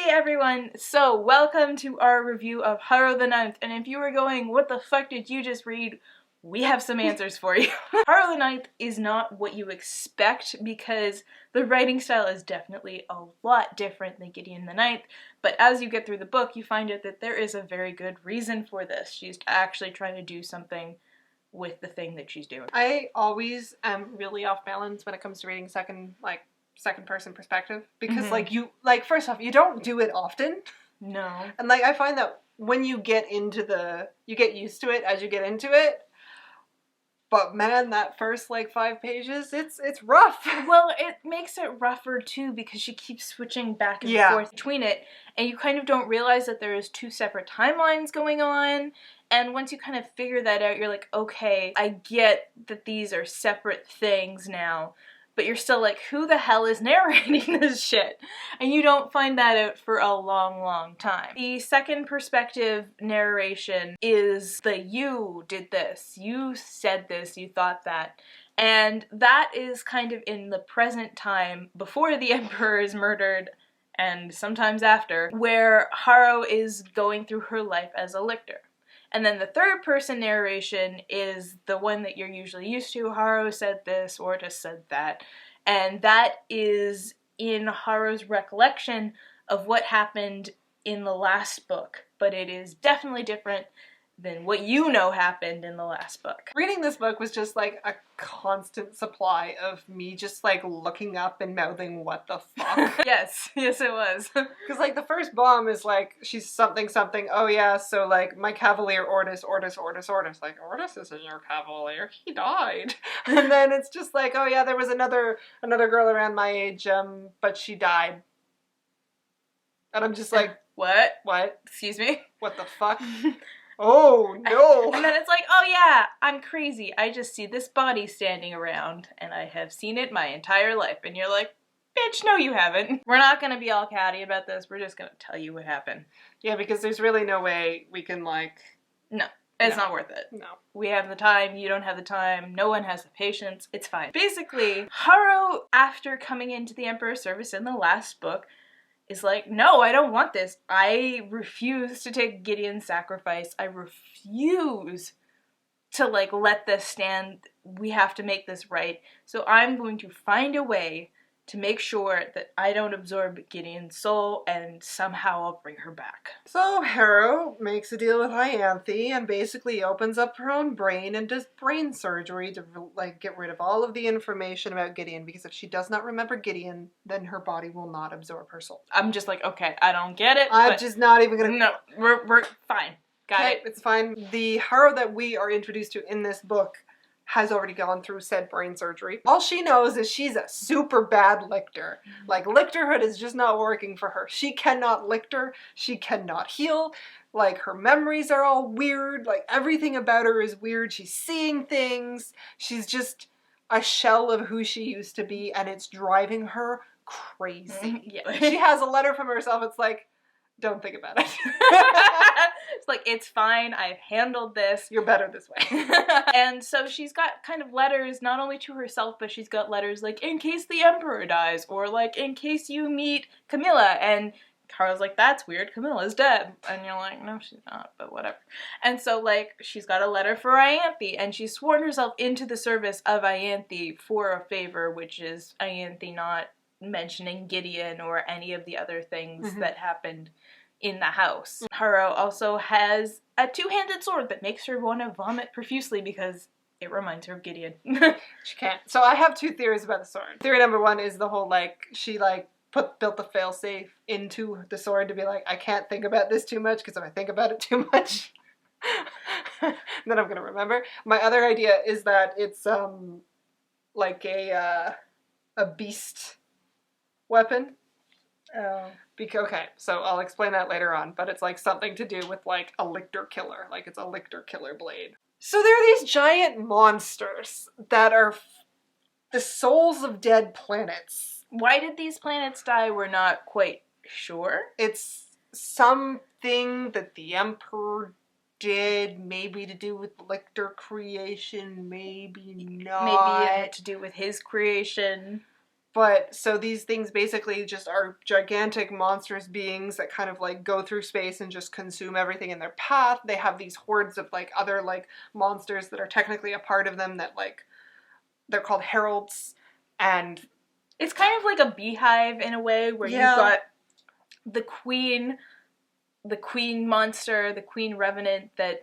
Hey everyone! So, welcome to our review of Harrow the Ninth, and if you were going, what the fuck did you just read? We have some answers for you. Harrow the Ninth is not what you expect because the writing style is definitely a lot different than Gideon the Ninth, but as you get through the book, you find out that there is a very good reason for this. She's actually trying to do something with the thing that she's doing. I always am really off balance when it comes to reading second person perspective because first off, you don't do it often. No. And I find that when you get you get used to it as you get into it. But man, that first 5 pages, it's rough. Well, it makes it rougher too because she keeps switching back and forth between it, and you kind of don't realize that there is 2 separate timelines going on. And once you kind of figure that out, you're like, okay, I get that these are separate things now. But you're still like, who the hell is narrating this shit? And you don't find that out for a long, long time. The second perspective narration is the you did this, you said this, you thought that. And that is kind of in the present time before the Emperor is murdered and sometimes after, where Harrow is going through her life as a lictor. And then the third person narration is the one that you're usually used to. Harrow said this, or just said that. And that is in Harrow's recollection of what happened in the last book. But it is definitely different than what you know happened in the last book. Reading this book was just a constant supply of me just looking up and mouthing what the fuck. Yes it was. Because the first bomb is she's something, oh yeah, so my cavalier Ordis. Ordis isn't your cavalier, he died. And then it's just oh yeah, there was another girl around my age, but she died. And I'm just what? Excuse me? What the fuck? Oh, no! And then it's oh yeah, I'm crazy. I just see this body standing around, and I have seen it my entire life. And you're like, bitch, no you haven't. We're not gonna be all catty about this, we're just gonna tell you what happened. Yeah, because there's really no way we can No, it's not worth it. No. We have the time, you don't have the time, no one has the patience, it's fine. Basically, Harrow, after coming into the Emperor's service in the last book, is no, I don't want this. I refuse to take Gideon's sacrifice. I refuse to, let this stand. We have to make this right. So I'm going to find a way to make sure that I don't absorb Gideon's soul, and somehow I'll bring her back. So Harrow makes a deal with Ianthe and basically opens up her own brain and does brain surgery to get rid of all of the information about Gideon, because if she does not remember Gideon, then her body will not absorb her soul. I'm just okay, I don't get it. I'm just not even gonna... No, we're fine. Got it. It's fine. The Harrow that we are introduced to in this book has already gone through said brain surgery. All she knows is she's a super bad lictor. Lictorhood is just not working for her. She cannot lictor, she cannot heal, her memories are all weird, everything about her is weird, she's seeing things, she's just a shell of who she used to be, and it's driving her crazy. Yeah. She has a letter from herself, it's don't think about it. It's it's fine, I've handled this. You're better this way. And so she's got kind of letters, not only to herself, but she's got letters in case the Emperor dies, or in case you meet Camilla, and Harrow's that's weird, Camilla's dead. And you're no, she's not, but whatever. And so, she's got a letter for Ianthe, and she's sworn herself into the service of Ianthe for a favor, which is Ianthe not mentioning Gideon or any of the other things that happened in the house. Harrow also has a 2-handed sword that makes her want to vomit profusely because it reminds her of Gideon. She can't. So I have 2 theories about the sword. Theory number 1 is the whole she built the failsafe into the sword to be I can't think about this too much, because if I think about it too much then I'm gonna remember. My other idea is that it's a beast weapon. Oh. Okay, so I'll explain that later on, but it's something to do with a lictor killer, it's a lictor killer blade. So there are these giant monsters that are the souls of dead planets. Why did these planets die? We're not quite sure. It's something that the Emperor did, maybe to do with lictor creation, maybe not. Maybe it had to do with his creation. But so these things basically just are gigantic monstrous beings that kind of like go through space and just consume everything in their path. They have these hordes of like other like monsters that are technically a part of them that like, they're called heralds, and it's kind of like a beehive in a way where you've got the queen monster, the queen revenant that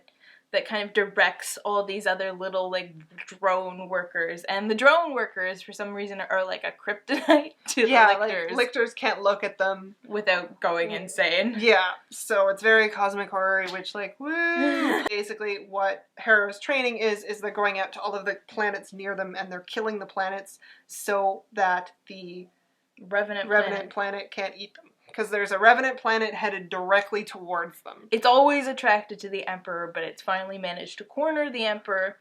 kind of directs all these other little, like, drone workers. And the drone workers, for some reason, are, like, a kryptonite to the lictors. Like, lictors can't look at them without going insane. Yeah, so it's very cosmic horror, which, like, woo! Basically, what Harrow's training is they're going out to all of the planets near them, and they're killing the planets so that the Revenant planet can't eat them. Because there's a Revenant planet headed directly towards them. It's always attracted to the Emperor, but it's finally managed to corner the Emperor.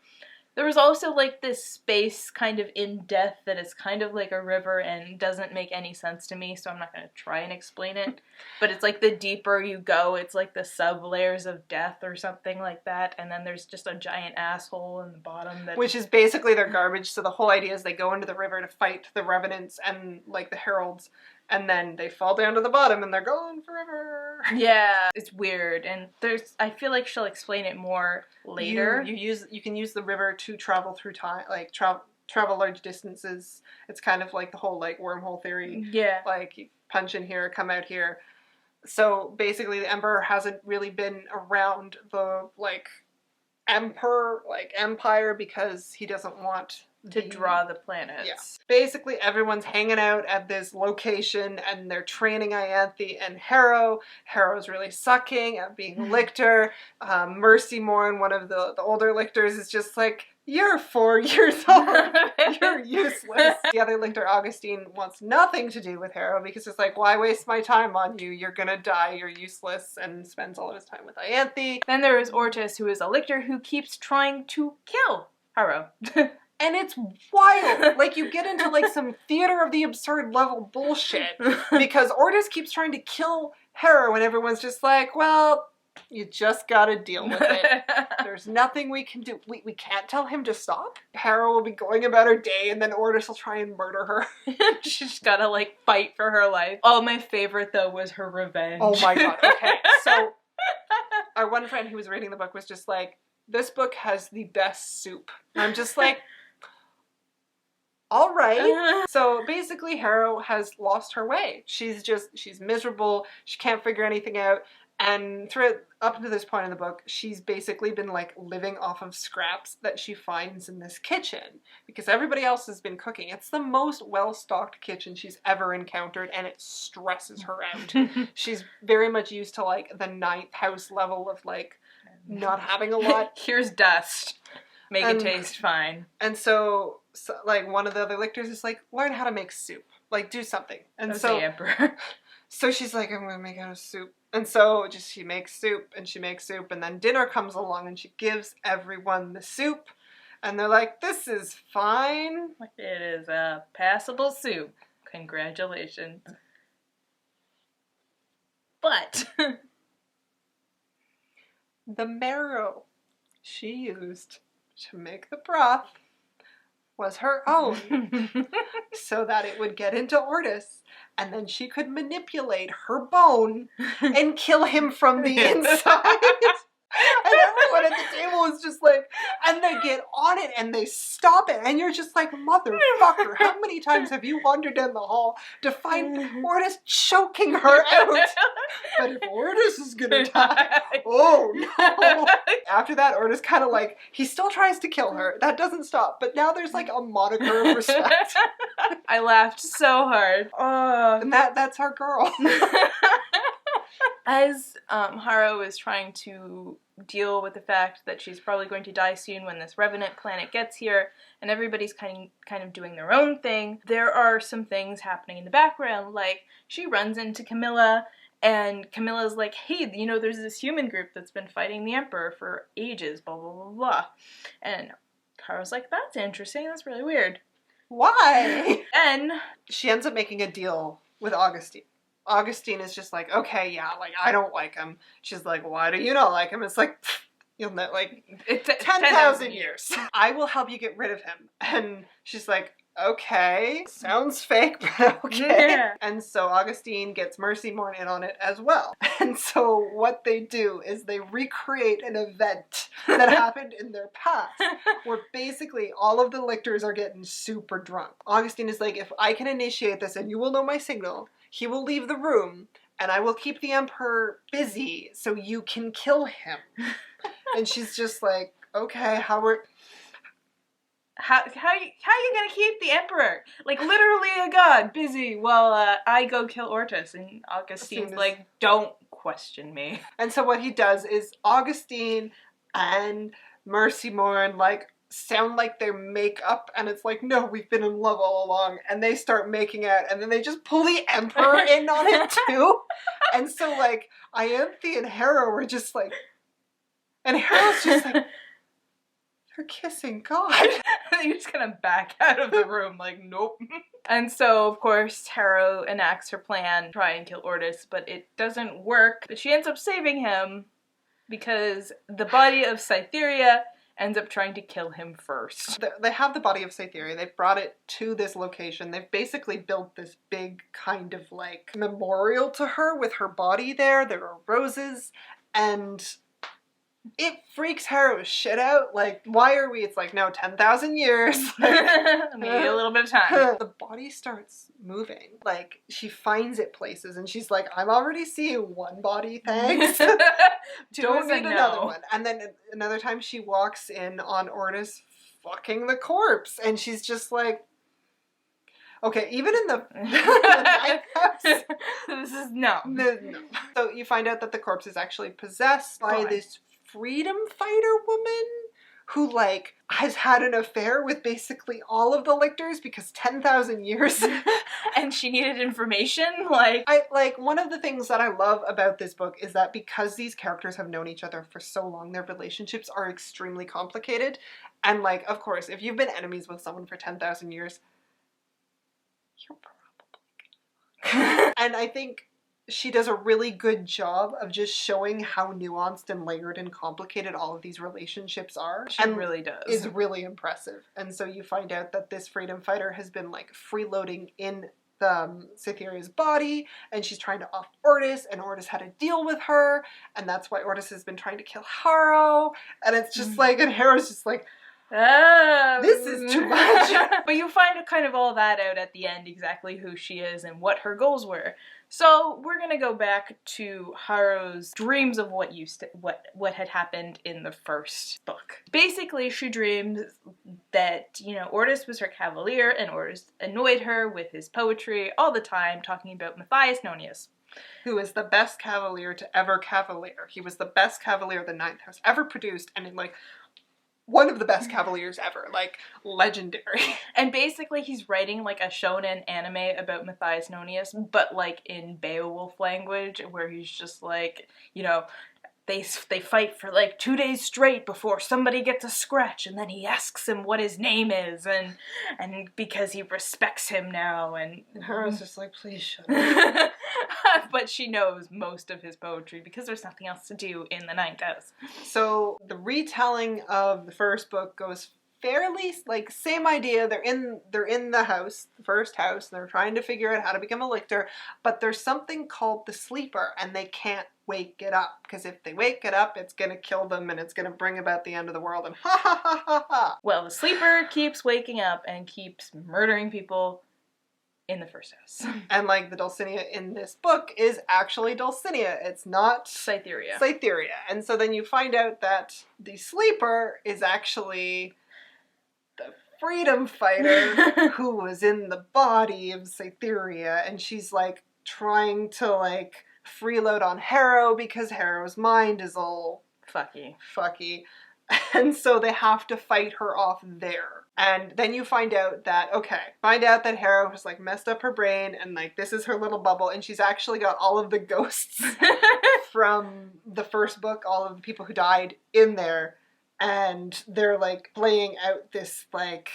There was also, like, this space kind of in death that is kind of like a river and doesn't make any sense to me, so I'm not going to try and explain it. But it's like the deeper you go, it's like the sub-layers of death or something like that, and then there's just a giant asshole in the bottom. Which is basically their garbage, so the whole idea is they go into the river to fight the Revenants and, like, the Heralds, and then they fall down to the bottom and they're gone forever. Yeah, it's weird, and I feel like she'll explain it more later. You can use the river to travel through time, like travel large distances. It's kind of like the whole like wormhole theory. Yeah. Like you punch in here, come out here. So basically the Emperor hasn't really been around the like empire because he doesn't want to draw the planets. Yeah. Basically, everyone's hanging out at this location, and they're training Ianthe and Harrow. Harrow's really sucking at being lictor. Mercy Morn, one of the older lictors, is just like, you're 4 years old. You're useless. The other lictor, Augustine, wants nothing to do with Harrow because it's like, why waste my time on you? You're gonna die. You're useless, and spends all of his time with Ianthe. Then there is Ortis, who is a lictor who keeps trying to kill Harrow. And it's wild. Like, you get into, like, some theater of the absurd level bullshit. Because Ortis keeps trying to kill Harrow, and everyone's just like, well, you just gotta deal with it. There's nothing we can do. We can't tell him to stop. Harrow will be going about her day, and then Ortis will try and murder her. She's gotta, like, fight for her life. Oh, my favorite, though, was her revenge. Oh my god, okay. So, our one friend who was reading the book was just like, this book has the best soup. And I'm just like, all right. So basically Harrow has lost her way. She's miserable. She can't figure anything out. And up to this point in the book, she's basically been like living off of scraps that she finds in this kitchen because everybody else has been cooking. It's the most well-stocked kitchen she's ever encountered, and it stresses her out. She's very much used to like the 9th house level of like not having a lot. Here's dust. Make it taste fine. And so like one of the other lictors is like, learn how to make soup. Like, do something. And so the Emperor. So she's like, I'm gonna make out a soup. And so she makes soup, and then dinner comes along, and she gives everyone the soup, and they're like, this is fine. It is a passable soup. Congratulations. But the marrow she used to make the broth was her own so that it would get into Ortis, and then she could manipulate her bone and kill him from the inside. And everyone at the table is just like, and they get on it and they stop it, and you're just like, motherfucker, how many times have you wandered down the hall to find Ortis choking her out? But if Ortis is gonna die, oh no. After that, Ortis kind of like, he still tries to kill her. That doesn't stop, but now there's like a moniker of respect. I laughed so hard. And that's our girl. As Harrow is trying to deal with the fact that she's probably going to die soon when this Revenant planet gets here, and everybody's kind of doing their own thing, there are some things happening in the background, like she runs into Camilla, and Camilla's like, hey, you know, there's this human group that's been fighting the Emperor for ages, blah, blah, blah, blah. And Harrow's like, that's interesting, that's really weird. Why? And she ends up making a deal with Augustine. Augustine is just like, okay, yeah, like, I don't like him. She's like, why do you not like him? It's like, you'll know, like, 10,000 years. I will help you get rid of him. And she's like, okay, sounds fake, but okay. Yeah. And so Augustine gets Mercy Morn in on it as well. And so what they do is they recreate an event that happened in their past, where basically all of the lictors are getting super drunk. Augustine is like, if I can initiate this and you will know my signal, he will leave the room and I will keep the Emperor busy so you can kill him. And she's just like, okay, how you gonna keep the Emperor? Like, literally a god, busy while I go kill Ortis. And Augustine's like, don't question me. And so what he does is Augustine and Mercy Morn, like, sound like they make up, and it's like, no, we've been in love all along. And they start making out, and then they just pull the Emperor in on it too. And so, like, Ianthe and Harrow were just like, and Harrow's just like, they're kissing, God. You're just gonna back out of the room, like, nope. And so, of course, Harrow enacts her plan to try and kill Ortis, but it doesn't work. But she ends up saving him because the body of Cytherea ends up trying to kill him first. They have the body of Cytherea. They've brought it to this location. They've basically built this big kind of, like, memorial to her with her body there. There are roses, and it freaks Harrow's shit out. Like, why are we? It's like, no, 10,000 years. Maybe a little bit of time. The body starts moving. Like, she finds it places, and she's like, I'm already seeing one body, thanks. Don't need another one. And then another time she walks in on Ortis fucking the corpse, and she's just like, okay, even in the Ninth House, this is no. So you find out that the corpse is actually possessed by this freedom fighter woman who, like, has had an affair with basically all of the lictors because 10,000 years. And she needed information, like... One of the things that I love about this book is that because these characters have known each other for so long, their relationships are extremely complicated. And, like, of course, if you've been enemies with someone for 10,000 years, you're probably gonna... And I think she does a really good job of just showing how nuanced and layered and complicated all of these relationships are. She really does. Is really impressive. And so you find out that this freedom fighter has been, like, freeloading in Cytherea's body, and she's trying to off Ortis, and Ortis had a deal with her, and that's why Ortis has been trying to kill Harrow. And it's just like, and Harrow's just like, this is too much. But you find kind of all that out at the end, exactly who she is and what her goals were. So we're gonna go back to Harrow's dreams of what had happened in the first book. Basically, she dreams that, you know, Ortis was her cavalier, and Ortis annoyed her with his poetry all the time, talking about Matthias Nonius, who is the best cavalier to ever cavalier. He was the best cavalier the Ninth House ever produced, and like, one of the best cavaliers ever, like, legendary. And basically he's writing, like, a shonen anime about Matthias Nonius, but, like, in Beowulf language, where he's just like, you know, they fight for, like, 2 days straight before somebody gets a scratch, and then he asks him what his name is, and because he respects him now, and Harrow's just like, please shut up. But she knows most of his poetry because there's nothing else to do in the Ninth House. So the retelling of the first book goes fairly, like, same idea. They're in the house, the first house, and they're trying to figure out how to become a lictor, but there's something called the sleeper, and they can't wake it up, because if they wake it up, it's gonna kill them, and it's gonna bring about the end of the world, and ha ha ha ha ha. Well, the sleeper keeps waking up and keeps murdering people in the first house. And, like, the Dulcinea in this book is actually Dulcinea. It's not Cytherea. And so then you find out that the sleeper is actually the freedom fighter who was in the body of Cytherea, and she's, like, trying to, like, freeload on Harrow because Harrow's mind is all fucky. And so they have to fight her off there. And then you find out that Harrow has, like, messed up her brain, and, like, this is her little bubble, and she's actually got all of the ghosts from the first book, all of the people who died in there, and they're, like, playing out this, like,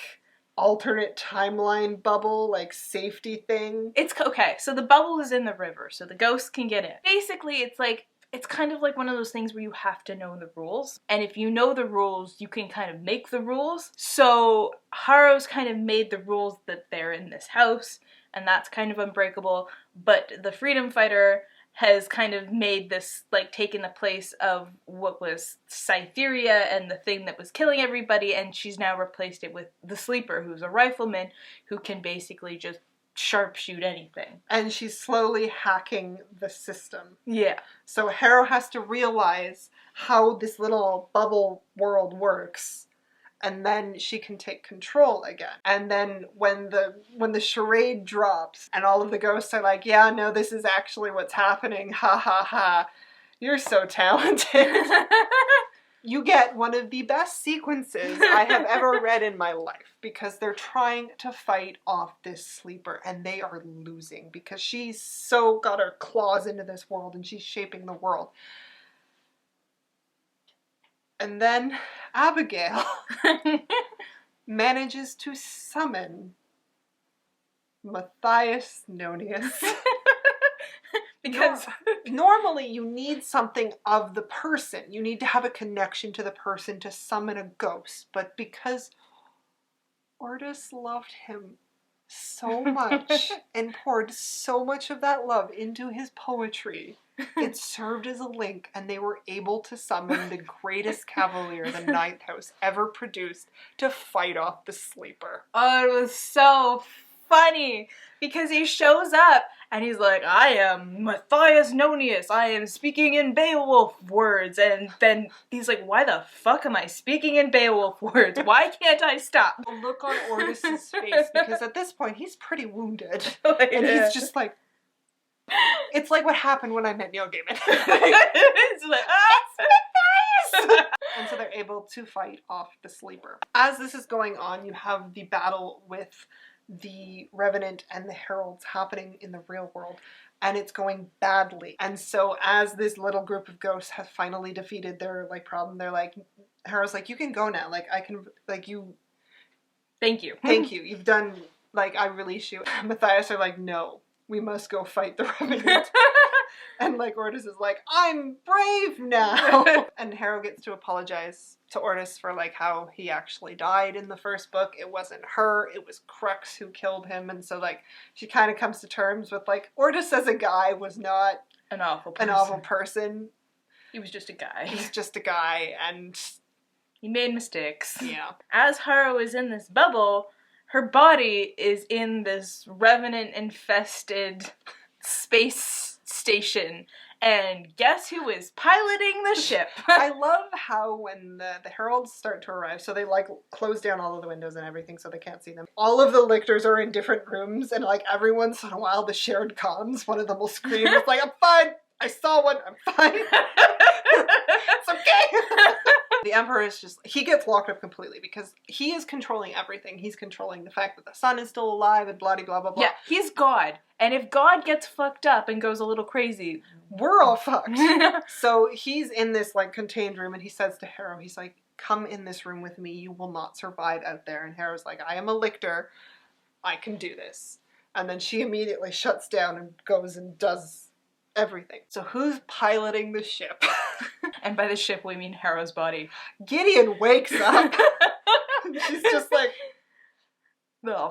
alternate timeline bubble, like, safety thing. It's okay, so the bubble is in the river, so the ghosts can get in. Basically, it's like it's kind of like one of those things where you have to know the rules. And if you know the rules, you can kind of make the rules. So Harrow's kind of made the rules that they're in this house, and that's kind of unbreakable. But the freedom fighter has kind of made this, like, taken the place of what was Cytheria and the thing that was killing everybody, and she's now replaced it with the Sleeper, who's a rifleman who can basically just sharpshoot anything. And she's slowly hacking the system. Yeah. So Harrow has to realize how this little bubble world works, and then she can take control again. And then when the charade drops and all of the ghosts are like, yeah, no, this is actually what's happening, ha ha ha, you're so talented. You get one of the best sequences I have ever read in my life, because they're trying to fight off this Sleeper and they are losing because she's so got her claws into this world and she's shaping the world. And then Abigail manages to summon Matthias Nonius. Because normally you need something of the person. You need to have a connection to the person to summon a ghost. But because Ortis loved him so much and poured so much of that love into his poetry, it served as a link, and they were able to summon the greatest cavalier the Ninth House ever produced to fight off the Sleeper. Oh, it was so funny, because he shows up and he's like, I am Matthias Nonius, I am speaking in Beowulf words, and then he's like, why the fuck am I speaking in Beowulf words? Why can't I stop? The look on Ortis's face, because at this point he's pretty wounded, and he's just like, it's like what happened when I met Neil Gaiman. It's like, Matthias! And so they're able to fight off the Sleeper. As this is going on, you have the battle with the Revenant and the Heralds happening in the real world, and it's going badly. And so as this little group of ghosts have finally defeated their, like, problem, they're like, Harrow's like, you can go now, like, I can, like, you... Thank you. Thank you. You've done, like, I release you. Matthias are like, no, we must go fight the Revenant. And, like, Ortis is like, I'm brave now! And Harrow gets to apologize to Ortis for, like, how he actually died in the first book. It wasn't her, it was Crux who killed him. And so, like, she kind of comes to terms with, like, Ortis as a guy was not an awful person. He was just a guy. He's just a guy, and... he made mistakes. Yeah. As Harrow is in this bubble, her body is in this Revenant-infested space station, and guess who is piloting the ship? I love how when the heralds start to arrive, so they, like, close down all of the windows and everything so they can't see them. All of the lictors are in different rooms, and, like, every once in a while the shared comms, one of them will scream, it's like, I'm fine, I saw one, I'm fine. It's okay. The Emperor is just, he gets locked up completely because he is controlling everything. He's controlling the fact that the sun is still alive and blah blah blah blah. Yeah, he's God. And if God gets fucked up and goes a little crazy, we're all fucked. So he's in this, like, contained room, and he says to Harrow, he's like, come in this room with me, you will not survive out there. And Harrow's like, I am a lictor, I can do this. And then she immediately shuts down and goes and does everything. So who's piloting the ship? And by the ship we mean Harrow's body. Gideon wakes up. She's just like, the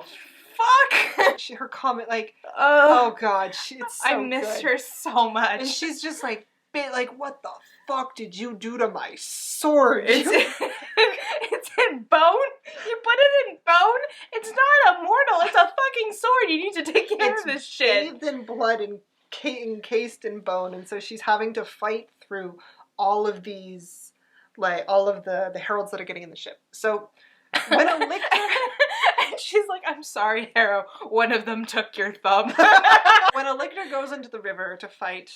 fuck? Her comment, like, oh god, it's so I miss her so much. And she's just like, what the fuck did you do to my sword? It's in bone? You put it in bone? It's not immortal, it's a fucking sword. You need to take care of this shit. It's bathed in blood and encased in bone, and so she's having to fight through all of these, like, all of the heralds that are getting in the ship. So when a lictor... And she's like, I'm sorry, Harrow, one of them took your thumb. When a lictor goes into the river to fight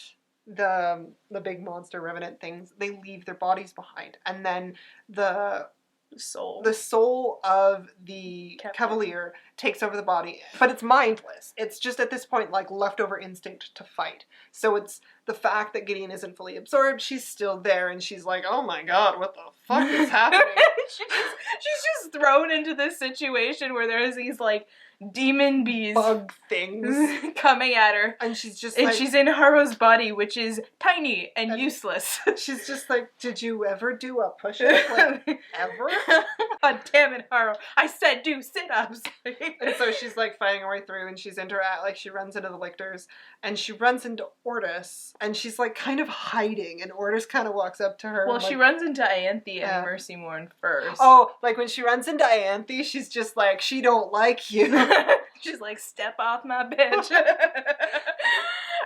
the big monster revenant things, they leave their bodies behind. And then the soul of the cavalier takes over the body, but it's mindless. It's just at this point, like, leftover instinct to fight. So it's the fact that Gideon isn't fully absorbed, she's still there, and she's like, oh my god, what the fuck is happening? She's just thrown into this situation where there's these, like, demon bees. Bug things. Coming at her. And she's just and she's in Harrow's body, which is tiny and useless. She's just like, did you ever do a push-up? Like, ever? God damn it, Harrow. I said do sit-ups. And so she's like fighting her way through, and she's like she runs into the lictors, and she runs into Ortis, and she's like kind of hiding, and Ortis kind of walks up to her. Well, she runs into Ianthe and Mercy Mourn first. Oh, like when she runs into Ianthe, she's just like, she don't like you. She's like, step off my bitch.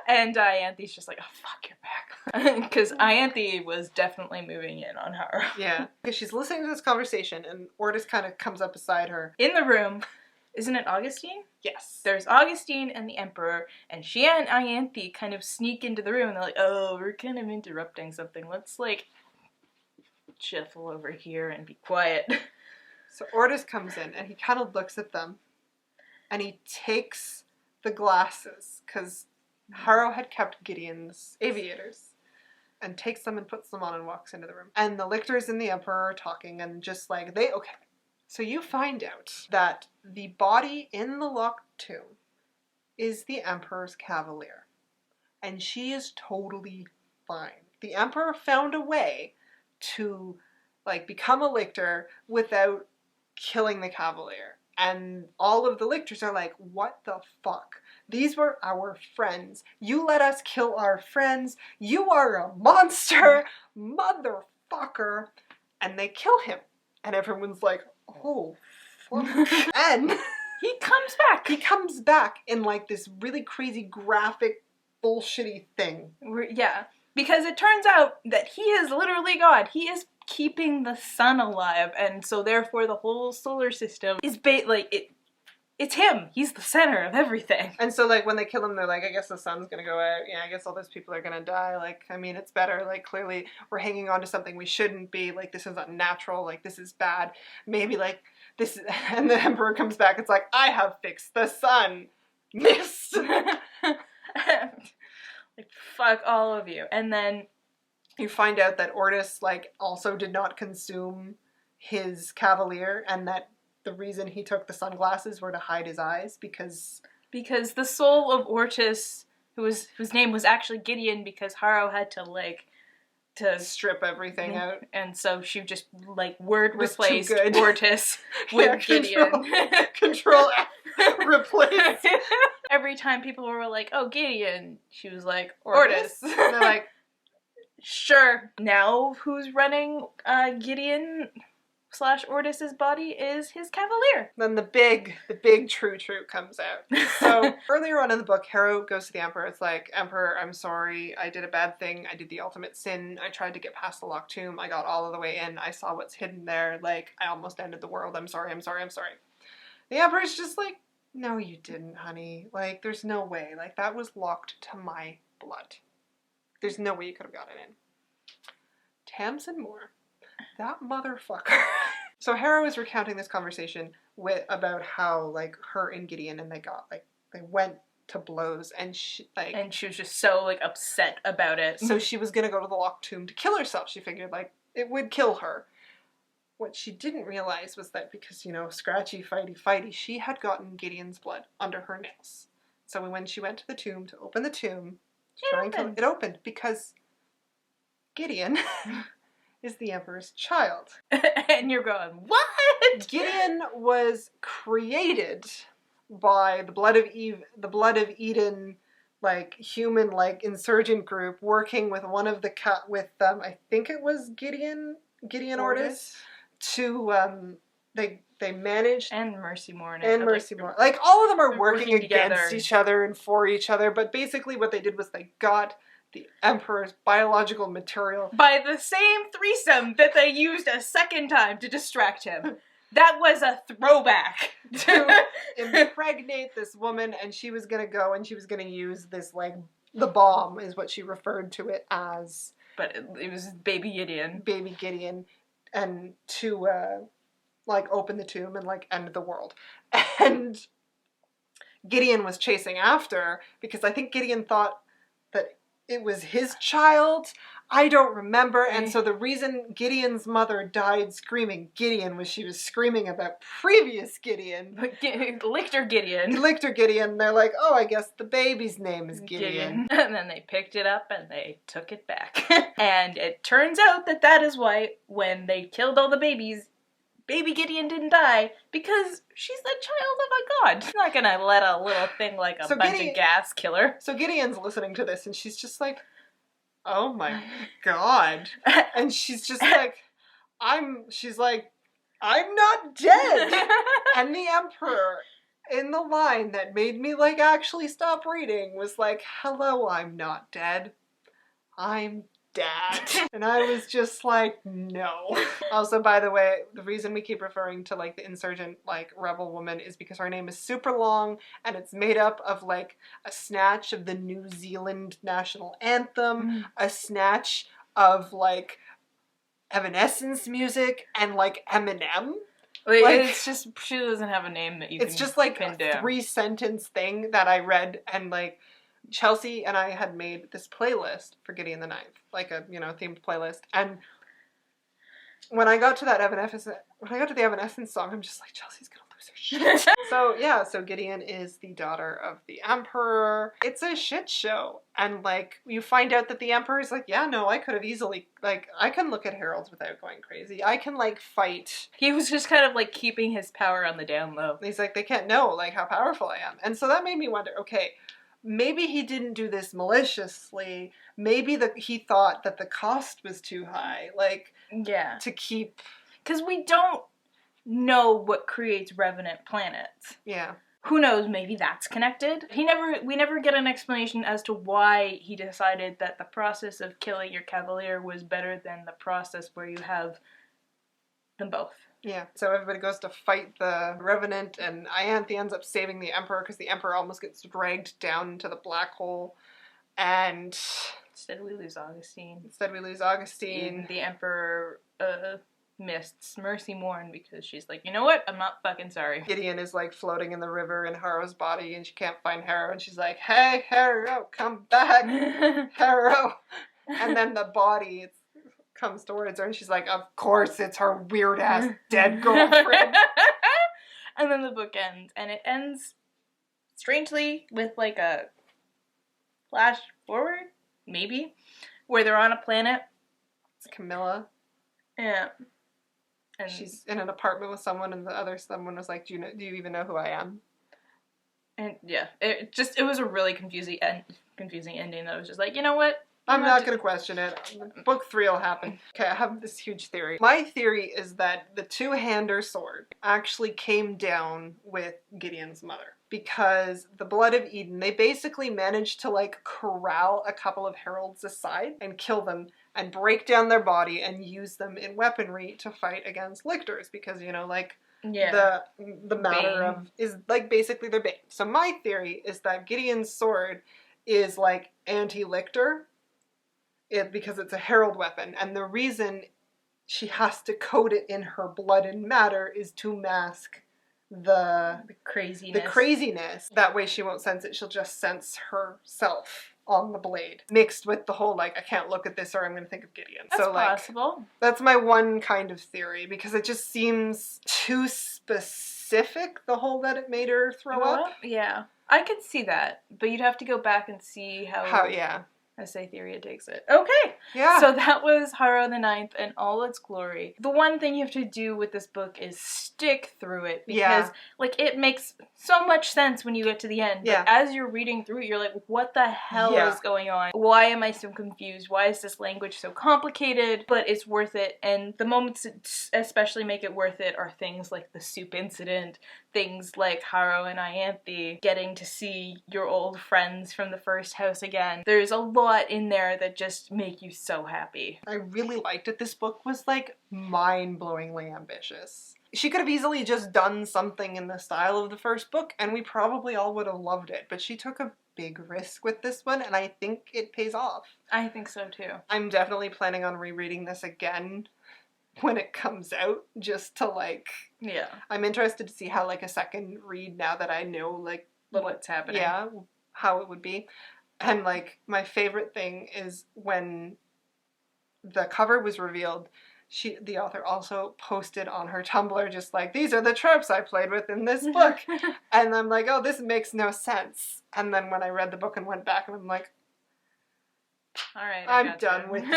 And Ianthe's just like, oh, fuck, you're back. Because Ianthe was definitely moving in on her. Yeah. Because she's listening to this conversation, and Ortis kind of comes up beside her. In the room, isn't it Augustine? Yes. There's Augustine and the Emperor, and she and Ianthe kind of sneak into the room, and they're like, oh, we're kind of interrupting something. Let's, like, shuffle over here and be quiet. So Ortis comes in, and he kind of looks at them, and he takes the glasses, because Harrow had kept Gideon's aviators, and takes them and puts them on and walks into the room. And the lictors and the Emperor are talking, and just like, okay. So you find out that the body in the locked tomb is the Emperor's cavalier. And she is totally fine. The Emperor found a way to, like, become a lictor without killing the cavalier. And all of the lictors are like, what the fuck? These were our friends. You let us kill our friends. You are a monster, motherfucker. And they kill him. And everyone's like, oh, fuck. And he comes back. He comes back in like this really crazy graphic bullshitty thing. Yeah. Because it turns out that he is literally God. He is keeping the sun alive, and so therefore the whole solar system is it's him. He's the center of everything. And so, like, when they kill him, they're like, I guess the sun's gonna go out. Yeah, I guess all those people are gonna die. Like, I mean, it's better. Like, clearly we're hanging on to something we shouldn't be. Like, this is unnatural. Like, this is bad. Maybe, like, this... And the Emperor comes back. It's like, I have fixed the sun. Missed. Like, fuck all of you. And then you find out that Ortis, like, also did not consume his cavalier, and that the reason he took the sunglasses were to hide his eyes, because the soul of Ortis, whose name was actually Gideon, because Harrow had to strip everything out, and so she just like word replaced Ortis with Gideon. Control F, replace. Every time people were like, "Oh, Gideon," she was like, "Ortis." And they're like, sure. Now who's running Gideon / Ortis's body is his cavalier. Then the big true comes out. So earlier on in the book, Harrow goes to the Emperor. It's like, Emperor, I'm sorry. I did a bad thing. I did the ultimate sin. I tried to get past the locked tomb. I got all of the way in. I saw what's hidden there. Like, I almost ended the world. I'm sorry. The Emperor's just like, no, you didn't, honey. Like, there's no way. Like, that was locked to my blood. There's no way you could have gotten in. Tamsyn Muir. That motherfucker. So Harrow is recounting this conversation about how, like, her and Gideon, and they went to blows, and she was just so, like, upset about it. So she was gonna go to the locked tomb to kill herself. She figured, like, it would kill her. What she didn't realize was that because, you know, scratchy, fighty, she had gotten Gideon's blood under her nails. So when she went to the tomb to open the tomb, it opened because Gideon is the Emperor's child. And you're going, what? Gideon was created by the Blood of Eden, like, human, like, insurgent group working with one of the I think it was Gideon Ortis. To they managed, and Mercy Mourn like all of them are working against together. each other and for each other, but basically what they did was they got the Emperor's biological material by the same threesome that they used a second time to distract him. That was a throwback. To impregnate this woman, and she was gonna go and she was gonna use this, like, the bomb is what she referred to it as, but it was baby Gideon, and to, like, open the tomb and, like, end the world. And Gideon was chasing after, because I think Gideon thought that it was his child. I don't remember. And so the reason Gideon's mother died screaming Gideon was she was screaming about previous Gideon. Lictor Gideon. Lictor Gideon. They're like, oh, I guess the baby's name is Gideon. And then they picked it up and they took it back. And it turns out that that is why when they killed all the babies, baby Gideon didn't die, because she's the child of a god. She's not gonna let a little thing like a bunch of gas kill her. So Gideon's listening to this and she's just like, oh my god. And she's just like, I'm not dead. And the Emperor, in the line that made me like actually stop reading, was like, hello, I'm not dead. I'm Dad. And I was just like, no. Also, by the way, the reason we keep referring to like the insurgent like rebel woman is because her name is super long and it's made up of like a snatch of the New Zealand national anthem, a snatch of like Evanescence music, and like Eminem. Like, it's just, she doesn't have a name that you can. It's just like a 3-sentence thing that I read, and like Chelsea and I had made this playlist for Gideon the Ninth, like a, themed playlist. And when I got to the Evanescence song, I'm just like, Chelsea's gonna lose her shit. So Gideon is the daughter of the Emperor. It's a shit show. And like, you find out that the Emperor's like, yeah, no, I could have easily, like, I can look at heralds without going crazy. I can like fight. He was just kind of like keeping his power on the down low. He's like, they can't know like how powerful I am. And so that made me wonder, okay, maybe he didn't do this maliciously. Maybe he thought that the cost was too high. Like, yeah, to keep... Because we don't know what creates revenant planets. Yeah. Who knows, maybe that's connected. We never get an explanation as to why he decided that the process of killing your cavalier was better than the process where you have them both. Yeah, so everybody goes to fight the Revenant, and Ianthe ends up saving the Emperor because the Emperor almost gets dragged down into the black hole, and... Instead we lose Augustine. And the Emperor mists Mercy Morn because she's like, you know what? I'm not fucking sorry. Gideon is like floating in the river in Harrow's body, and she can't find Harrow, and she's like, hey, Harrow, come back, Harrow. And then the body, comes towards her and she's like, of course it's her weird ass dead girlfriend. And then the book ends, and it ends strangely with like a flash forward, maybe, where they're on a planet. It's Camilla. Yeah. And she's in an apartment with someone, and the other someone was like, do you even know who I am? And yeah, it was a really confusing ending that was just like, you know what? I'm not going to question it. Book 3 will happen. Okay, I have this huge theory. My theory is that the two-hander sword actually came down with Gideon's mother. Because the Blood of Eden, they basically managed to like corral a couple of heralds aside and kill them and break down their body and use them in weaponry to fight against lictors. Because, the matter is like basically their bane. So my theory is that Gideon's sword is like anti-lictor. Because it's a herald weapon, and the reason she has to coat it in her blood and matter is to mask the craziness. That way she won't sense it, she'll just sense herself on the blade. Mixed with the whole, like, I can't look at this or I'm going to think of Gideon. That's possible. That's my one kind of theory, because it just seems too specific, the whole that it made her throw up. Yeah. I could see that, but you'd have to go back and see how Theoria takes it. Okay! Yeah. So that was Harrow the Ninth in all its glory. The one thing you have to do with this book is stick through it, because it makes so much sense when you get to the end. Yeah. But as you're reading through it, you're like, what the hell is going on? Why am I so confused? Why is this language so complicated? But it's worth it, and the moments that especially make it worth it are things like the soup incident, things like Harrow and Ianthe getting to see your old friends from the first house again. There's a lot in there that just make you so happy. I really liked it. This book was like mind-blowingly ambitious. She could have easily just done something in the style of the first book and we probably all would have loved it, but she took a big risk with this one and I think it pays off. I think so too. I'm definitely planning on rereading this again when it comes out, just to like... Yeah. I'm interested to see how like a second read, now that I know like... what's happening. Yeah, how it would be. And, like, my favorite thing is when the cover was revealed, the author also posted on her Tumblr just like, these are the tropes I played with in this book. And I'm like, oh, this makes no sense. And then when I read the book and went back, and I'm like, all right, I'm done with you.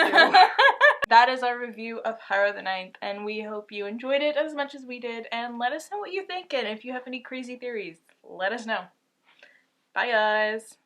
That is our review of Harrow the Ninth, and we hope you enjoyed it as much as we did, and let us know what you think, and if you have any crazy theories, let us know. Bye, guys.